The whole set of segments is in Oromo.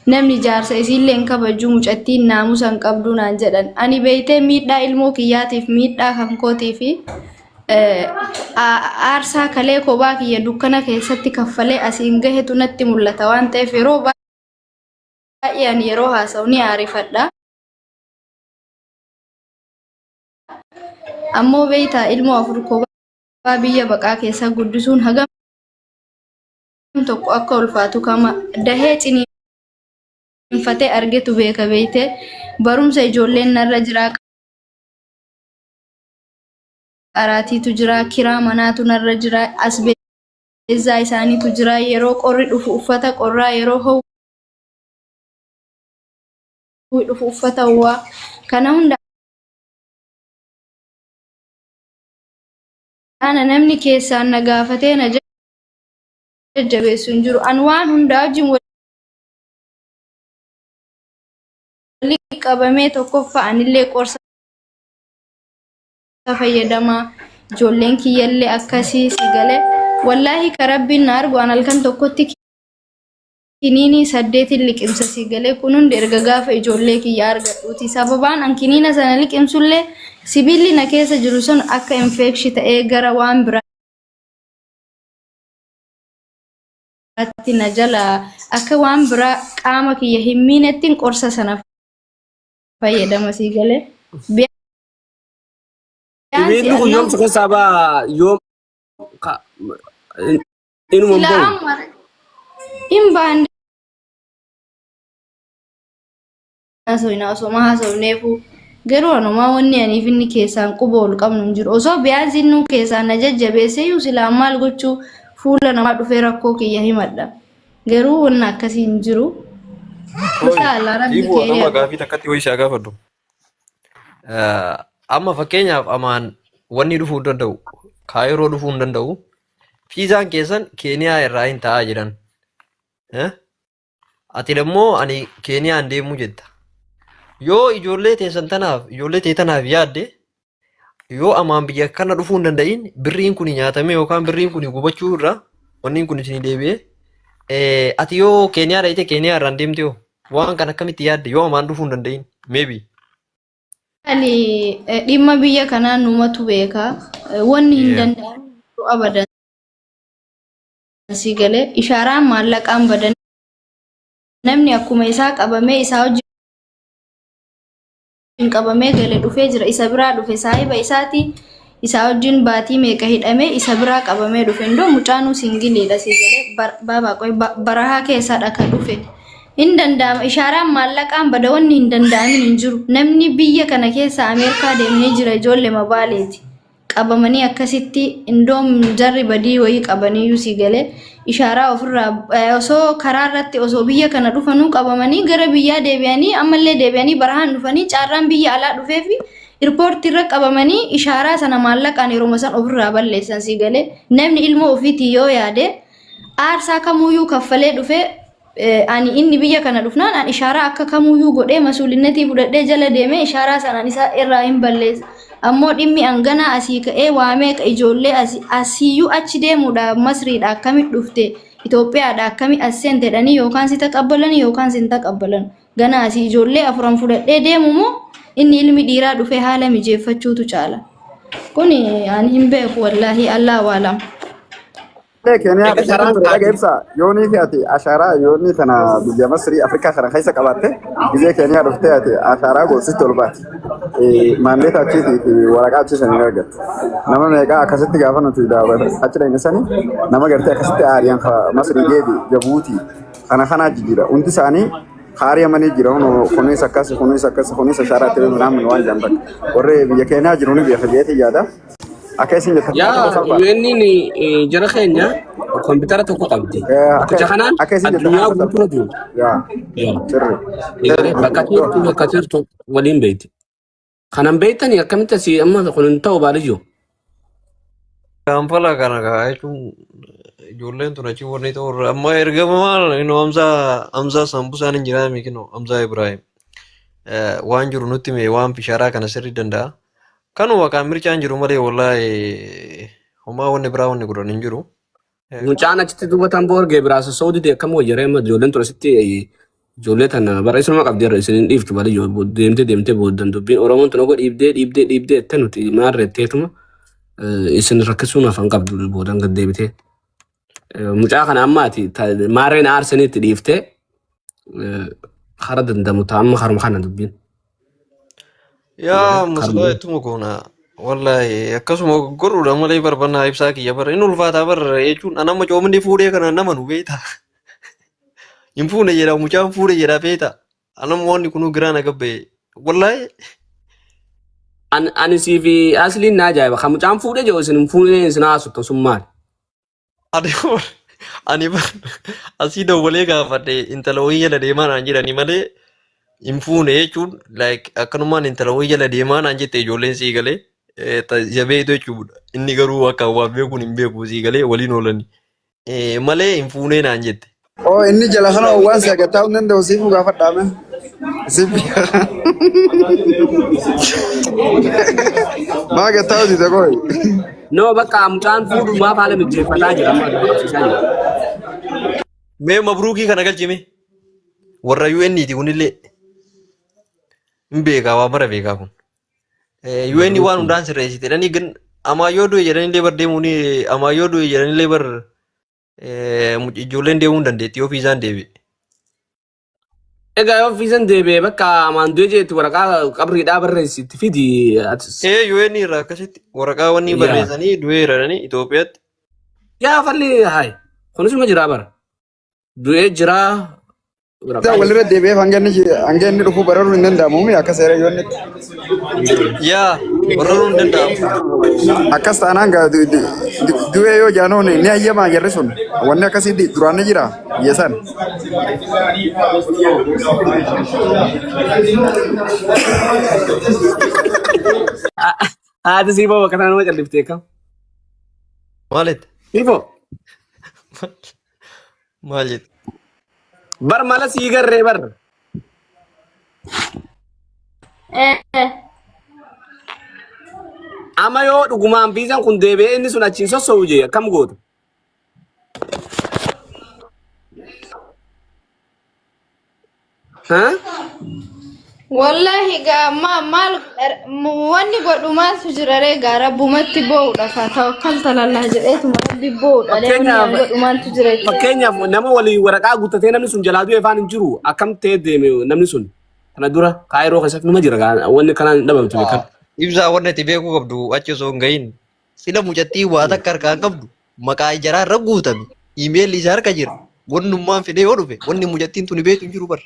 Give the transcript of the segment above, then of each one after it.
namni jaarsa isiilleen kabajuu mucattiin naamusan qabdu naan jedhan. Ani beeytee miidhaa ilmoo kiyyaatiif miidhaa kan kootii fi aarsaa kalee kophaa kiyya dukkana keessatti kaffalee asiin gahetu natti mul'ata waan ta'eef yeroo baay'ee ani yeroo haasa'u ni aarifadha. Ammoo beeytaa ilmoo afur kophaa biyya baqaa keessa guddisuun hagam tokko akka ulfaatu kama dahee ciniinfatee argetu beeka beeytee barumsa ijoolleen narra jiraa qaraatiitu jira kiraa manaatu narra jira asbeezaa isaaniitu jira yeroo qorri dhufu uffata qorraa yeroo hawwi dhufu uffata uwwaa kana hunda ana namni keessaan na gaafatee na jajjabeessu hin jiru an waan hundaa wajjin walitti qabamee tokkoffaa anillee qorsa fayyadamaa ijoolleen kiyyallee akkasii si galee wallaahi karabbiin na argu an halkan tokkotti kiniinii 8 liqimsa si galee kun hundi erga gaafa ijoollee kiyya argadhuuti sababaan an kiniina sana liqimsullee sibiilli na keessa jiru sun akka infekshin ta'ee gara waan biraatti na jala akka waan biraa qaama kiyya hin miinettiin qorsa sana fayyadama si galee Ibeetu kun yoom suka saba yoom inuma mbon imbaan so neefu garuu anuma wanni ani finni keessaan qubool qabnu hin jiru osoo biyaansi nu keessaan na jajjabeessee yu silaa maal gochuu fuula namaa dhufee rakkoo kiyya himadha garuu wanna akkasii hin jiru inshallah rabbi keenya gaafii takkatti ho'i isaa gaafadhu amma fakkeenyaaf amaan wanni dhufuu danda'u kaayiroo dhufuu danda'u fiizaan keessan keeniyaa irraa hin ta'aa jiran ati dammoo ani keeniyaan deemuu jetta yoo ijoollee teessan tanaaf ijoollee tee tanaaf yaadde yoo amaan biyya kana dhufuu hin danda'in birriin kun nyaatame yookaan birriin kun gubachuu irraa wanni kun isin deebi'ee ati yoo keeniyaa dhayite keeniyaa irraan deemte yoo waan kan akkamitti yaadde yoo amaan dhufuu hin danda'in maybe ani dhimma biyya kanaa numatu beeka wanni hin danda'amu abadan si galee ishaaraan maallaqaan badan namni akkuma isaa qabamee isaa wajjin qabamee galee dhufee jira isa biraa dhufe saahiba isaati isaa wajjin baatii meeqa hidhamee isa biraa qabamee dhufe ndoo mucaanuu singiliidha si galee baabaa qoy barahaa keessadha kan dhufe hin danda'ama ishaaraan maallaqaan bada wanni hin danda'amin hin jiru namni biyya kana keessa Ameerikaa deemnee jira ijoollee mabaaleeti qabamanii akkasitti indoom jarri badii wayii qabanii si galee ishaaraa ofirraa osoo karaa irratti osoo biyya kana dhufanuu qabamanii gara biyyaa deebi'anii ammallee deebi'anii barahaan dhufanii caarraan biyya alaa dhufee fi irpoortii irra qabamanii ishaaraa sana maallaqaan yeroo san ofirraa balleessan si galee namni ilmoo ofiitii yoo yaade aarsaa kamuyyuu kaffalee dhufee ani inni biyya kana dhufnaan an ishaaraa akka kamuyyuu godhee masuulinnetii fudhadhee jala deemee ishaaraa sanaan isaa irraa hin balleessa ammoo dhimmi angana asii ka'ee waamee ka ijoollee asiyyuu achi deemuudha Masriidha akkamit dhufte Itoophiyaadha akkamit as seentedhanii yookaan si taqabbalanii yookaan si taqabbalan gana asii ijoollee afuran fudhadhee deemu moo inni ilmi dhiiraa dhufee haala mijeeffachuutu caala kun ani hin beeku wallaahi Allah waalam Kenya sekarang berada Ibsa, Yoni fiati asyara Yoni tanah bidya Masri Afrika sekarang kaisa kabate, bidya Kenya dufte ati asyara go sistol bat, mandate achi di waraka achi sana gargat, nama mereka akasiti gafan nanti dah achi dah ini sani, nama gerti akasiti Aryan ka Masri gedi Jabuti, kana jira, unti sani hari yang mana jira, ono koni sakas asyara tu nama nuan jambak, orang bidya Kenya jiruni biasa biasa jada. Akasih je ya ini ni jara Kenya komputer tu kau tahu kecahanan dunia bukan tu ya bakat tu walin bait kanan baitan ya kami tasi amma kalau tahu balik jo Kampala kana ka itu ijoolleen tun achi warri ta'u amma ergama maal ino amsa sambusaan hin jiraame kino amsa Ibrahim waan jiru nutti mee waan bishaaraa kana sirrii danda'a kanuma kan mirchaan jiru malee wallahi homaa wanni biraa wanni godhan hin jiru Mucaan achitti dubbatan boorgee biraasa Saudi deekamu wajjiree amma ijoolleen ture sitti ijoollee tana bara isuma qabdeerra isiniin dhiiftu bali deemtee booddan dubbiin Oromoon tuna dhiibdee itti nuti maarreetteetuma isin rakkisuun afaan qabdu boodan gad deebitee. Mucaa kana ammaati maarreen aarsaniitti dhiiftee hara dandamu amma haruma kana dubbiin. Yaa muslimaa ittuma koona wallahi akkasuma gorruudha malee barbannaa ibsaa kiyya bara inni ulfaataa bara jechuun anamma coomni fuudhee kana nama nu beeta. Hin fuune jedha mucaan fuudhe jedha beeta. Anamma wanni kunuu giraan agabbe wallahi. Ani siifi asliin na ajaa'iba kan mucaan fuudhee jiru isin fuudhee isin haasuttu sun maali? Ani asii dawwalee gaafadhe intala wayii jala deemaa naan jedhani malee hin fuune jechuun like akkanumaan intala wayii jala deemaa naan jette ijoolleen sii galee jabeetu jechuudha. Inni garuu akka waan beekuun hin beeku sii galee waliin oolani malee hin fuunee naan jette. Oh inni jala kana waan si agataa hundi danda'u siif gaafadhaame. Maa agataa hundi ta'e No bakka mucaan fuudhu maaf haala mijjeeffataa jira Mee mabruukii kana galchime warra UN'ti kunillee hin beekaa waa mara beekaa kun. UN waan hundaan sirreessite jedhanii gan amaayyoo du'e jedhanillee bar deemuuni amaayyoo du'e jedhanillee bar ijoolleen deemuu hin dandeetti yoo fiizaan deebi'e. Egaa yoo fiizaan deebi'e bakka amaan du'e jeetti waraqaa qabriidhaa barreessitti fidi. UN irraa akkasitti waraqaa wanni barreessanii du'e jedhanii Itoophiyaatti. Yaa falli hayi kunisuma jiraa bara. Du'e jiraa. Walirra deebi'eef hanga inni dhufu bararuu hin danda'amu akka seera yoonnitti. Yaa bararuu hin danda'amu. Akkas taanaan du'e yoo jaanoon ni hayyamaa jarri sun wanni akkasii duraan ni jira biyya san. Haati siifoo bakka nama calliftee kam? Maalitti? Siifoo? Maalitti? Bar mala sii garree bar. Amma yoo dhugumaan fiizaan kun deebi'ee inni sun achiin sossoo'u jee akkam gootu? Wallahi maal wanni godhu maaltu jira ree gaa rabbumatti boo'uudha tawakkal talallah jedheetuma rabbi boo'uudha deemanii godhu maaltu jira. Fakkeenyaaf nama walii waraqaa guuttatee namni sun jalaa du'e afaan hin jiru akkam ta'ee deeme namni sun kana dura kaayiroo keessatti numa jira wanni kanaan dhabamtu beekan. Ibsaa wanni itti beekuu qabdu achi osoo hin gahin sila mucattii waa takka harkaan qabdu maqaa ijaraa irra guutame iimeelli isaa harka jira wannummaan fidee yoo dhufe wanni mucattiin tuni beeku hin jiru bara.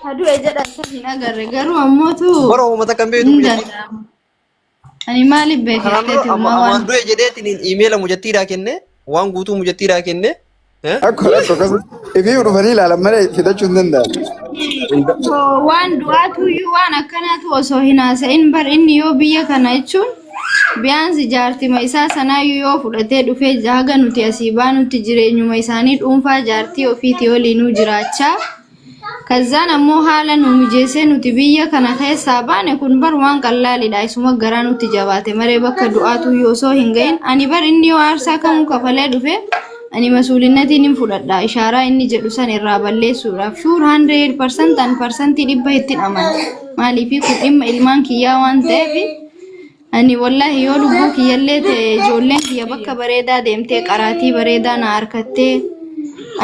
Kadue jedhan san hin agarre garuu ammootu bara uummata kan beeku ani maaliif beekte waan du'e jedheetiin iimeela mucattiidhaa kenne waan guutuu mucattiidhaa kenne akkuma ifii dhufanii ilaalan malee fidachuu hin danda'an. Waan du'aatu iyyuu waan akkanaatu osoo hin haasa'in bar inni yoo biyya kana jechuun biyaansi jaartima isaa sanaayyuu yoo fudhatee dhufee haga nuti asii baanutti jireenyuma isaanii dhuunfaa jaartii ofiitii waliinuu jiraachaa kazzaan ammoo haala nu mijeessee nuti biyya kana keessaa baane kun bar waan qallaalidha isuma garaa nuti jabaate maree bakka du'aatu iyyuu osoo hin gahin ani bar inni yoo aarsaa kamuu kafalee dhufe ani masuulinnatiin hin fudhadha ishaaraa inni jedhu san irraa balleessuudhaaf shuur 100% an parsantii dhibba ittiin amana maaliifi kun dhimma ilmaan kiyyaa waan ta'eef ani wallahi yoo lubbuu kiyyallee ta'e ijoolleen kiyya bakka bareedaa deemtee qaraatii bareedaa na harkattee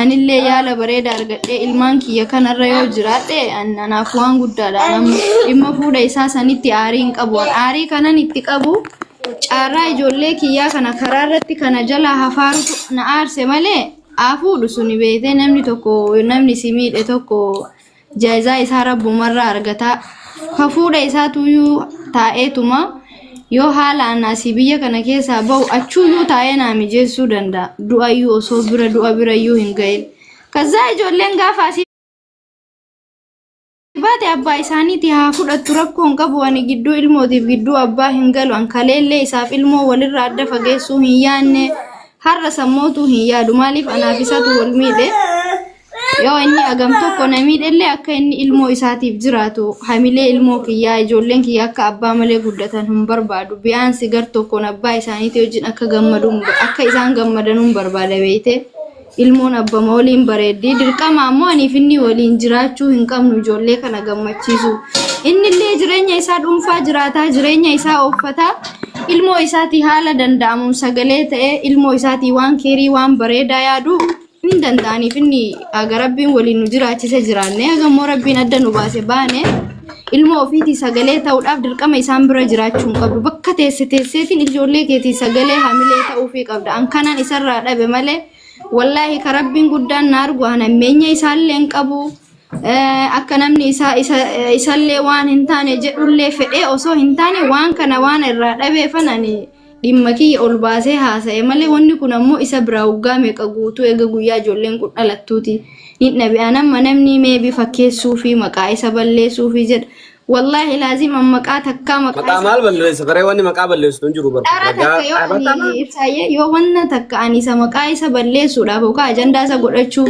anillee yaala bareedaa argadhee ilmaan kiyya kanarra yoo jiraadhe anaaf waan guddaadha namni dhimma fuudha isaa sanitti aarii hin qabu aarii kanan itti qabu caarraa ijoollee kiyyaa kana karaa irratti kana jala hafaarutu na aarse malee aafuudhu suni beekee namni tokko namni si miidhe tokko jaayizaa isaa rabbumarraa argataa hafuudha isaatuyyuu taa'eetuma yoo haala annaasii biyya kana keessaa bahu achuuyyuu taa'ee naa mijeessuu danda'a du'ayyuu osoo du'a birayyuu hin gahin kazzaa ijoolleen gaafa asii baate abbaa isaaniiti haa fudhattu rakkoo hin qabu ani gidduu ilmootiif gidduu abbaa hin galu an kaleellee isaaf ilmoo walirraa adda fageessuu hin yaanne har'a sammootuu hin yaadu maaliif anaaf isatu wal miidhe Yoo inni agam tokko namiidhellee akka inni ilmoo isaatiif jiraatu hamilee ilmoo kiyyaa ijoolleen kiyyaa akka abbaa malee guddatan hin barbaadu. Biyaansi gar tokkoon abbaa isaaniitii wajjin akka isaan gammadan hin barbaada beeyte. Ilmoon abbaa waliin bareeddi. Dirqama ammoo aniif inni waliin jiraachuu hin qabnu ijoollee kana gammachiisu. Innillee jireenya isaa dhuunfaa jiraataa jireenya isaa ooffataa. Ilmoo isaatii haala danda'amuun sagalee ta'ee ilmoo isaatii waan keerii waan bareedaa yaadu. Hin danda'aniif inni aga rabbiin waliin nu jiraachise jiraanne agammoo rabbiin adda nu baase baane ilmoo ofiitii sagalee ta'uudhaaf dirqama isaan bira jiraachuu hin qabdu bakka teesseetiin ijoollee keetii sagalee hamilee ta'uufii qabda an kanan isarraa dhabe malee wallaahi ka rabbiin guddaan na argu hanammeenya isaallee hin qabu akka namni isallee waan hin taane jedhullee fedhee osoo hin taane waan kana waan irraa dhabeefan ani dhimma kiyya ol baasee haasa'e malee wanni kun ammoo isa biraa waggaa meeqa guutuu eega guyyaa ijoolleen kun dhalattuuti hin dhabi'an amma namni meebii fakkeessuu fi maqaa isa balleessuu fi jedha wallaahi laazim maqaa takkaa maqaa maal balleessa baree wanni maqaa balleessu hin jiru yoo wanna takka ani isa maqaa isa balleessuudhaaf yookaan ajandaa isa godhachuuf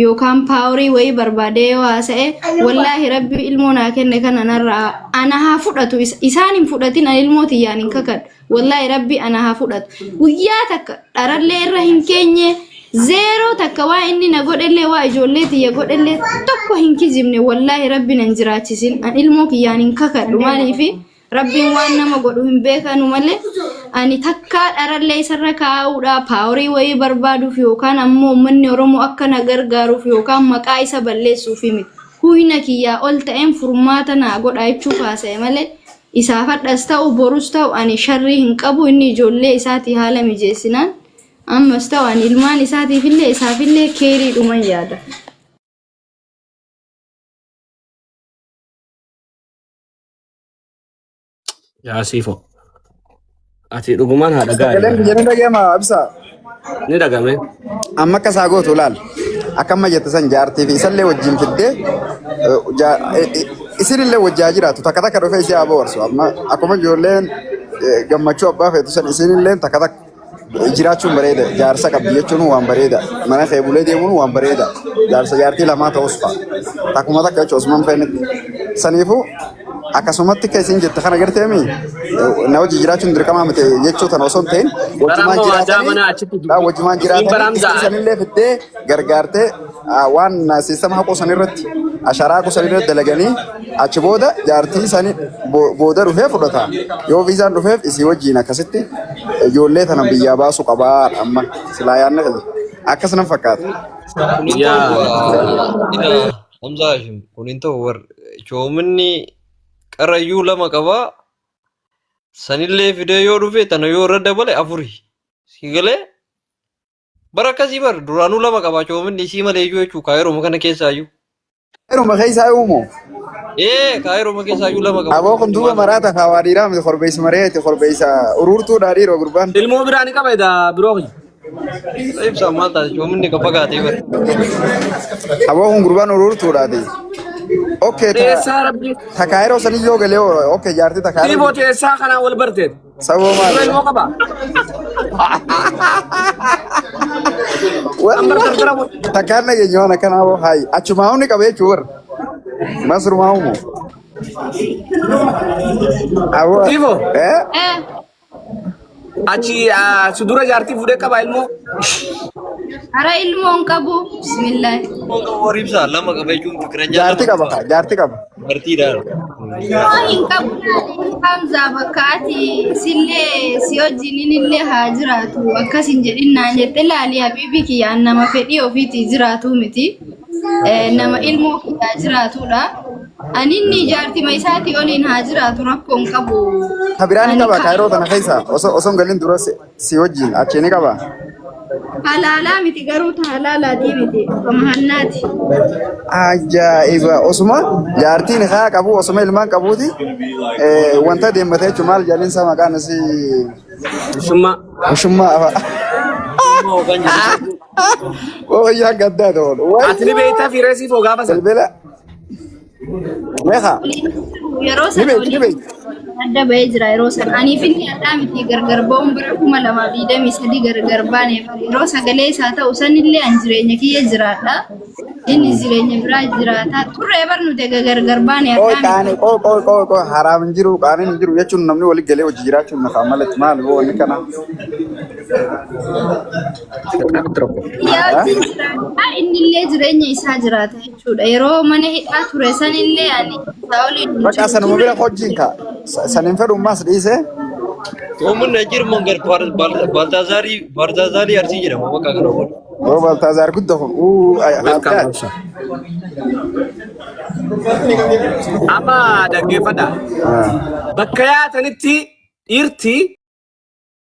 yookaan paaworii wayii barbaadee yoo haasa'e wallaahi rabbi ilmoo naa kenne kana narraa ana haa fudhatu isaan hin fudhatin ani ilmoo tiyyaan hin kakadhu wallahi rabbi ana haa fudhatu guyyaa takka dharallee irra hin keenye zeeroo takka waa inni na godhellee waa ijoollee tiyya godhellee tokko hin kijibne wallahi rabbi nan jiraachisin an ilmoo kiyyaan hin kakadhu maaliifi rabbiin waan nama godhu hin beekanu malee ani takka dharallee isarra kaa'uudha paaworii wayii barbaaduuf yookaan ammoo uummanni Oromoo akka na gargaaruuf yookaan maqaa isa balleessuuf miti huyna kiyyaa ol ta'een furmaata naa godha jechuuf haasa'e malee isaaf hadhas ta'u borus ta'u ani sharrii hin qabu inni ijoollee isaatii haala mijeessinaan ammas ta'u ani ilmaan isaatiifillee isaafillee keerii dhuman yaada. Yaa siifo. Ati dhugumaan haadha Sagaleen gaarii. biyya ni dhaga'ama Absa. Ni dhagame. Amma akka isaa gootu laal. Akkamma jette san jaartii fi isallee wajjin fiddee isinillee wajjaa jiraatu takka takka dhufee ishee haa boorsu. Amma akkuma ijoolleen gammachuu abbaa feetu san isinillee takka takka jiraachuun bareeda. Jaarsa qabdi jechuun waan bareeda. Mana kee bulee deemuun waan bareeda. Jaarsa jaartii lamaa ta'us fa'a. Takkuma takka jechuun osuma hin fe'initti. Saniifuu akkasumatti akka isin jette kana garteemi na hojii jiraachuun dirqamaa miti jechuu tana osoo hin ta'in wajjumaan jiraatanii isanillee fiddee gargaartee waan siistama haquu san irratti asharaa haquu san irratti dalaganii achi booda jaartii isaanii booda dhufee fudhata yoo viizaan dhufeef isii wajjiin akkasitti ijoollee tana biyyaa baasuu qabaa amma silaa yaanna akkas nan fakkaata. Hamzaa kunin ta'u war coominni qarrayyuu lama qabaa sanillee fidee yoo dhufe tana yoo irra dabale afuri si galee bara akkasii bar duraanuu lama qabaa coominni isii malee iyyuu jechuu kaayiruma kana keessaayyuu. Kaayiruma keessaa uumoo. Kaayiruma keessaayyuu lama qabaa. Aboo kun duuba maraata kaawaa dhiiraa miti korbeessi mareeti korbeessa ururtuudhaa dhiiroo gurbaan. Ilmoo biraa ni qaba edaa biroo kiyya. Ibsa maal taate coominni kan fagaatee bar. Aboo kun gurbaan ururtuudhaati. Okay, takaayiroo sanii yoo galee okay jaartii takaayiroo. Tiiboo teessaa kanaan wal barteet. Saboo maal? Ilmoo qaba. Takkaan nageenya waan akkanaa boo haayi achumaa humni qabee jechuun warra masrumaa humoo. Tiiboo. Achi sudura jaartii fuudhee qaba ilmoo. Ara ilmoon qabu bismillah. Ibsa lama qaba jechuun fikiran jaartii qaba. Bartiidhaan. Hin qabu Hamzaa bakka ati sillee si wajjin illee haa jiraatu akkas hin jedhin naan jette laali habiibi kiyyaan nama fedhii ofiitii jiraatu miti nama ilmoo kiyyaa jiraatudha. Ani inni jaartima isaatii oliin haa jiraatu rakkoon qabu. Habiraan ni qaba kaayiroo tana keessa osoo galin dura si wajjin achi ni qaba. Halaalaa miti garuu halaalaatii miti mahannaati. Ajaa'iba osuma jaartiin haa qabu osuma ilmaan qabuuti wanta deemmatee jechuun maal jalinsa maqaan isii ushummaa afa. Wayyaa gaddaa ta'u. Ati ni beektaa fi reesii foo gaafa sana. Meeqa? Yeroo sana adda bahee jira yeroo san aniif inni addaa miti gargar ba'uun bira 2023 gargar baaneef yeroo sagalee isaa ta'u sanillee an jireenya kiyya jiraadha inni jireenya biraa jiraata turree barnute gargar baane Koi addaa kani koi haram jiru kani jiru jechuun namni wali galee hojii jiraachuun nafa malatti maal boo wanni kana. yaa jiraata innillee jireenya isaa jiraata jechuudha yeroo mana hidhaa ture sanillee ani isaa waliin Maqaa sanuma bira hojiin ka sanin fedhu mas dhiise. Oomun Najir Mangar Baltazari Arsi jedhama maqaa kana godhu. Yoo Baltaazaar guddaa kun Welcome Absa. Amma dhaggeeffadha. Bakka yaatanitti dhiirti